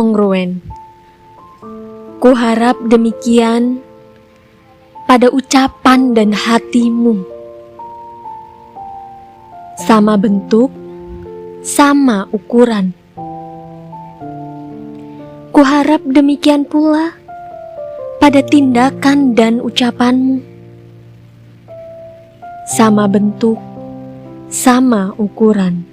kongruen. Kuharap demikian pada ucapan dan hatimu. Sama bentuk, sama ukuran. Kuharap demikian pula pada tindakan dan ucapanmu. Sama bentuk, sama ukuran.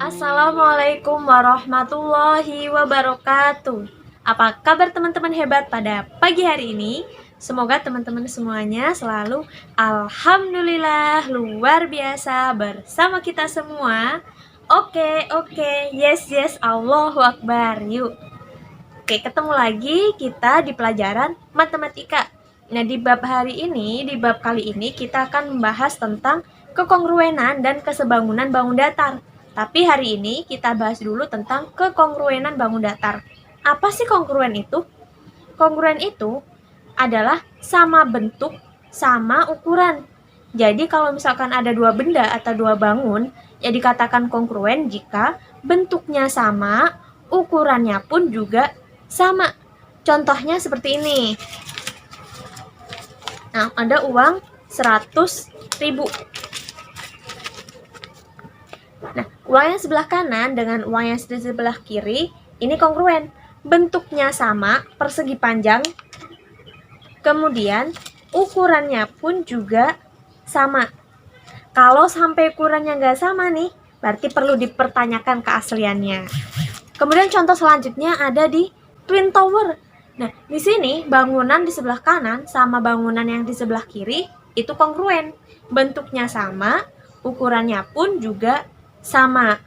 Assalamualaikum warahmatullahi wabarakatuh. Apa kabar teman-teman hebat pada pagi hari ini? Semoga teman-teman semuanya selalu alhamdulillah luar biasa bersama kita semua. Oke, yes, Allahu Akbar. Yuk. Oke, ketemu lagi kita di pelajaran matematika. Nah, di bab kali ini kita akan membahas tentang kekongruenan dan kesebangunan bangun datar. Tapi hari ini kita bahas dulu tentang kekongruenan bangun datar. Apa sih kongruen itu? Kongruen itu adalah sama bentuk, sama ukuran. Jadi kalau misalkan ada dua benda atau dua bangun, ya dikatakan kongruen jika bentuknya sama, ukurannya pun juga sama. Contohnya seperti ini. Nah, ada uang 100.000. Nah, uang yang sebelah kanan dengan uang yang sebelah kiri ini kongruen. Bentuknya sama, persegi panjang. Kemudian ukurannya pun juga sama. Kalau sampai ukurannya nggak sama nih, berarti perlu dipertanyakan keasliannya. Kemudian contoh selanjutnya ada di Twin Tower. Nah, di sini bangunan di sebelah kanan sama bangunan yang di sebelah kiri itu kongruen. Bentuknya sama, ukurannya pun juga sama.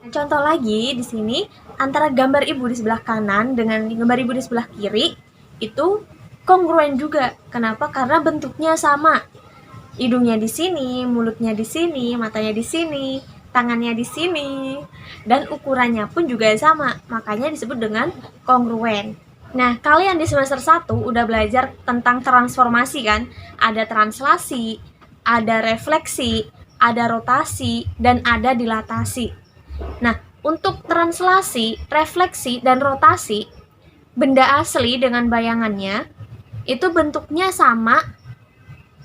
Contoh lagi di sini antara gambar ibu di sebelah kanan dengan gambar ibu di sebelah kiri itu kongruen juga. Kenapa? Karena bentuknya sama. Hidungnya di sini, mulutnya di sini, matanya di sini, tangannya di sini, dan ukurannya pun juga sama. Makanya disebut dengan kongruen. Nah, kalian di semester 1 udah belajar tentang transformasi kan? Ada translasi, ada refleksi, ada rotasi, dan ada dilatasi. Nah, untuk translasi, refleksi, dan rotasi, benda asli dengan bayangannya, itu bentuknya sama,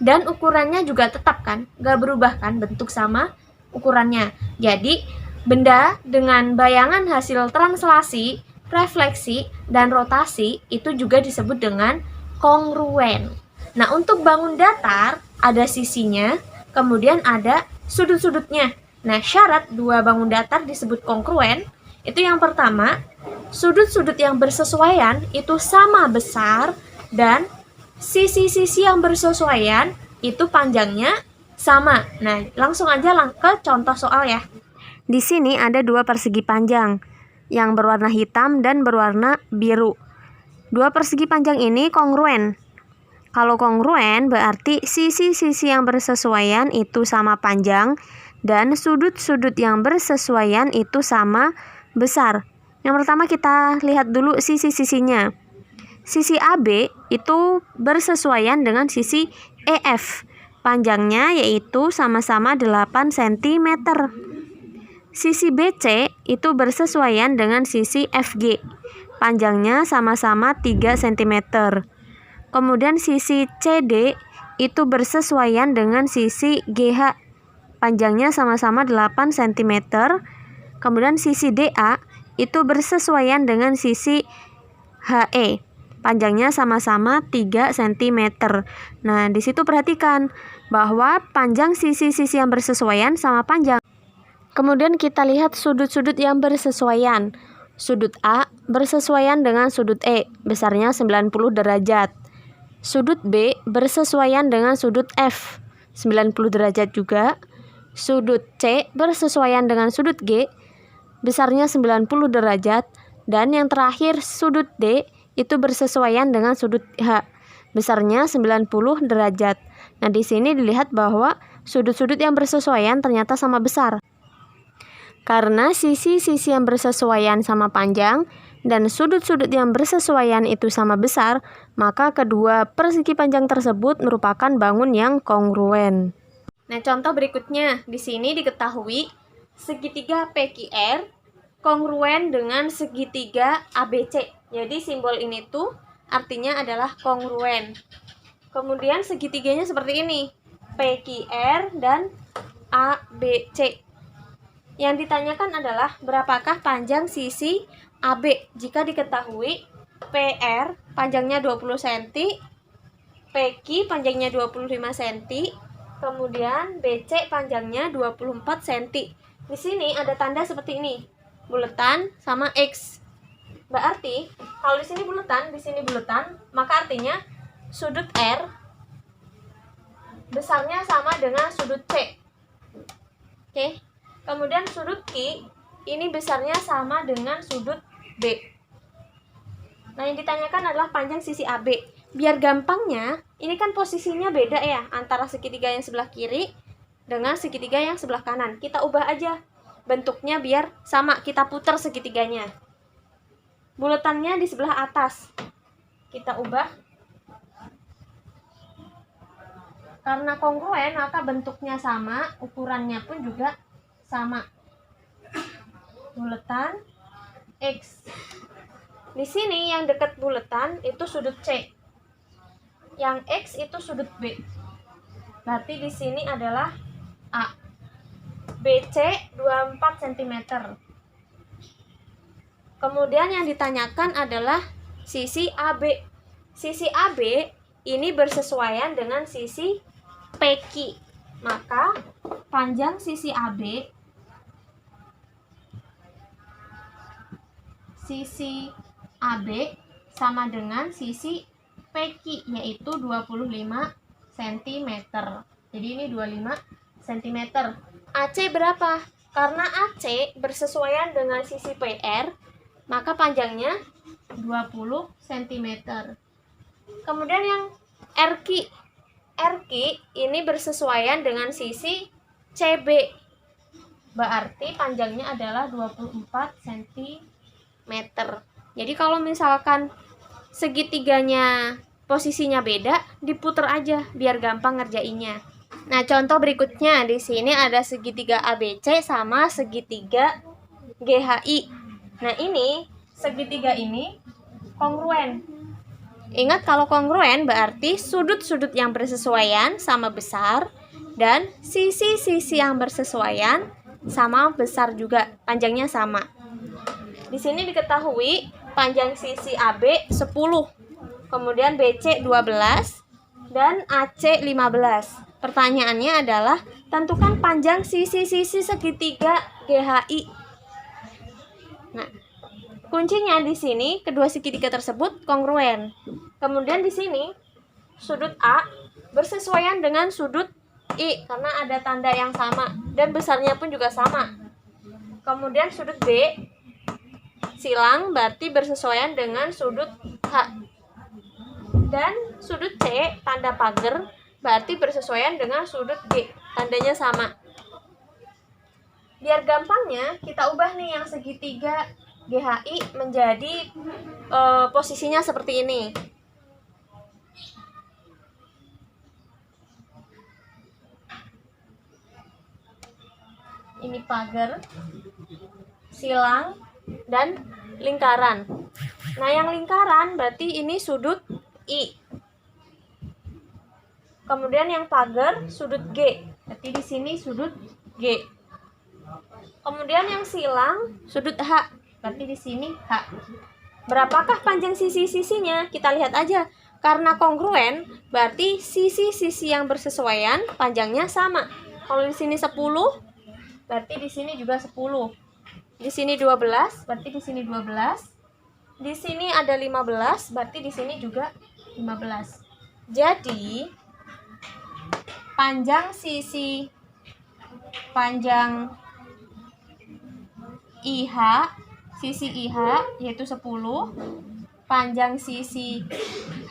dan ukurannya juga tetap kan? Gak berubah kan? Bentuk sama, ukurannya. Jadi, benda dengan bayangan hasil translasi, refleksi, dan rotasi itu juga disebut dengan kongruen. Nah, untuk bangun datar ada sisinya, kemudian ada sudut-sudutnya. Nah, syarat dua bangun datar disebut kongruen itu yang pertama, sudut-sudut yang bersesuaian itu sama besar dan sisi-sisi yang bersesuaian itu panjangnya sama. Nah, langsung aja ke contoh soal ya. Di sini ada dua persegi panjang yang berwarna hitam dan berwarna biru. Dua persegi panjang ini kongruen. Kalau kongruen berarti sisi-sisi yang bersesuaian itu sama panjang dan sudut-sudut yang bersesuaian itu sama besar. Yang pertama kita lihat dulu sisi-sisinya. Sisi AB itu bersesuaian dengan sisi EF. Panjangnya yaitu sama-sama 8 cm. Sisi BC itu bersesuaian dengan sisi FG. Panjangnya sama-sama 3 cm. Kemudian sisi CD itu bersesuaian dengan sisi GH. Panjangnya sama-sama 8 cm. Kemudian sisi DA itu bersesuaian dengan sisi HE. Panjangnya sama-sama 3 cm. Nah, di situ perhatikan bahwa panjang sisi-sisi yang bersesuaian sama panjang. Kemudian kita lihat sudut-sudut yang bersesuaian. Sudut A bersesuaian dengan sudut E, besarnya 90 derajat. Sudut B bersesuaian dengan sudut F, 90 derajat juga. Sudut C bersesuaian dengan sudut G, besarnya 90 derajat. Dan yang terakhir sudut D itu bersesuaian dengan sudut H, besarnya 90 derajat. Nah, di sini dilihat bahwa sudut-sudut yang bersesuaian ternyata sama besar. Karena sisi-sisi yang bersesuaian sama panjang dan sudut-sudut yang bersesuaian itu sama besar, maka kedua persegi panjang tersebut merupakan bangun yang kongruen. Nah, contoh berikutnya di sini diketahui segitiga PQR kongruen dengan segitiga ABC. Jadi simbol ini tuh artinya adalah kongruen. Kemudian segitiganya seperti ini, PQR dan ABC. Yang ditanyakan adalah berapakah panjang sisi AB jika diketahui PR panjangnya 20 cm, PQ panjangnya 25 cm, kemudian BC panjangnya 24 cm. Di sini ada tanda seperti ini, buletan sama X. Berarti kalau di sini buletan, maka artinya sudut R besarnya sama dengan sudut C. Oke. Kemudian sudut Q ini besarnya sama dengan sudut B. Nah, yang ditanyakan adalah panjang sisi AB. Biar gampangnya, ini kan posisinya beda ya antara segitiga yang sebelah kiri dengan segitiga yang sebelah kanan. Kita ubah aja bentuknya biar sama, kita putar segitiganya. Buletannya di sebelah atas. Kita ubah. Karena kongruen, maka bentuknya sama, ukurannya pun juga sama. Buletan X. Di sini yang dekat buletan itu sudut C. Yang X itu sudut B. Berarti di sini adalah A. BC 24 cm. Kemudian yang ditanyakan adalah sisi AB. Sisi AB ini bersesuaian dengan sisi PQ. Maka panjang sisi AB sama dengan sisi PQ, yaitu 25 cm. Jadi ini 25 cm. AC berapa? Karena AC bersesuaian dengan sisi PR, maka panjangnya 20 cm. Kemudian yang RQ ini bersesuaian dengan sisi CB. Berarti panjangnya adalah 24 cm. Jadi kalau misalkan segitiganya posisinya beda, diputer aja biar gampang ngerjainnya. Nah, contoh berikutnya di sini ada segitiga ABC sama segitiga GHI. Nah, ini segitiga ini kongruen. Ingat, kalau kongruen berarti sudut-sudut yang bersesuaian sama besar dan sisi-sisi yang bersesuaian sama besar juga, panjangnya sama. Di sini diketahui panjang sisi AB 10, kemudian BC 12 dan AC 15. Pertanyaannya adalah tentukan panjang sisi-sisi segitiga GHI. Nah, kuncinya di sini kedua segitiga tersebut kongruen. Kemudian di sini sudut A bersesuaian dengan sudut I karena ada tanda yang sama dan besarnya pun juga sama. Kemudian sudut B silang berarti bersesuaian dengan sudut H. Dan sudut C tanda pagar berarti bersesuaian dengan sudut G, tandanya sama. Biar gampangnya kita ubah nih yang segitiga GHI menjadi posisinya seperti ini. Ini pagar, silang, dan lingkaran. Nah, yang lingkaran berarti ini sudut I. Kemudian yang pagar sudut G. Berarti di sini sudut G. Kemudian yang silang sudut H. Berarti di sini H. Berapakah panjang sisi-sisinya? Kita lihat aja. Karena kongruen, berarti sisi-sisi yang bersesuaian panjangnya sama. Kalau di sini 10, berarti di sini juga 10. Di sini 12, berarti di sini 12. Di sini ada 15, berarti di sini juga 15. Jadi panjang IH, sisi IH yaitu 10, panjang sisi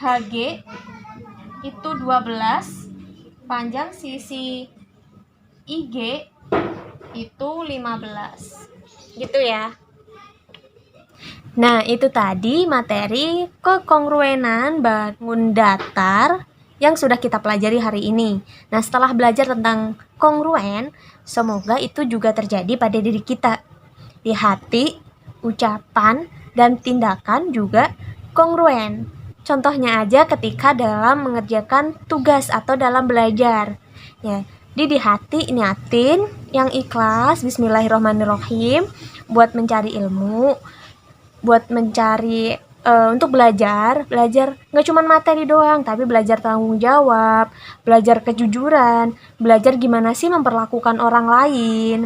HG itu 12, panjang sisi IG itu 15. Gitu ya. Nah, itu tadi materi kekongruenan bangun datar yang sudah kita pelajari hari ini. Nah, setelah belajar tentang kongruen, semoga itu juga terjadi pada diri kita. Di hati ucapan dan tindakan juga kongruen. Contohnya aja ketika dalam mengerjakan tugas atau dalam belajar. Ya, di hati niatin yang ikhlas, bismillahirrahmanirrahim, buat mencari ilmu, buat mencari untuk belajar nggak cuma materi doang, tapi belajar tanggung jawab, belajar kejujuran, belajar gimana sih memperlakukan orang lain,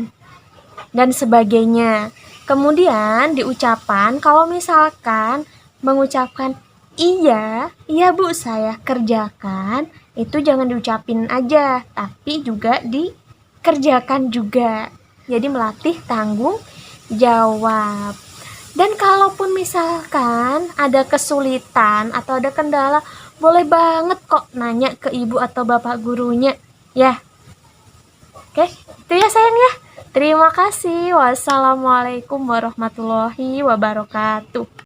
dan sebagainya. Kemudian di ucapan, kalau misalkan mengucapkan iya bu saya kerjakan, itu jangan diucapin aja, tapi juga dikerjakan juga. Jadi melatih tanggung jawab. Dan kalaupun misalkan ada kesulitan atau ada kendala, boleh banget kok nanya ke ibu atau bapak gurunya. Ya, oke, itu ya sayang ya. Terima kasih. Wassalamualaikum warahmatullahi wabarakatuh.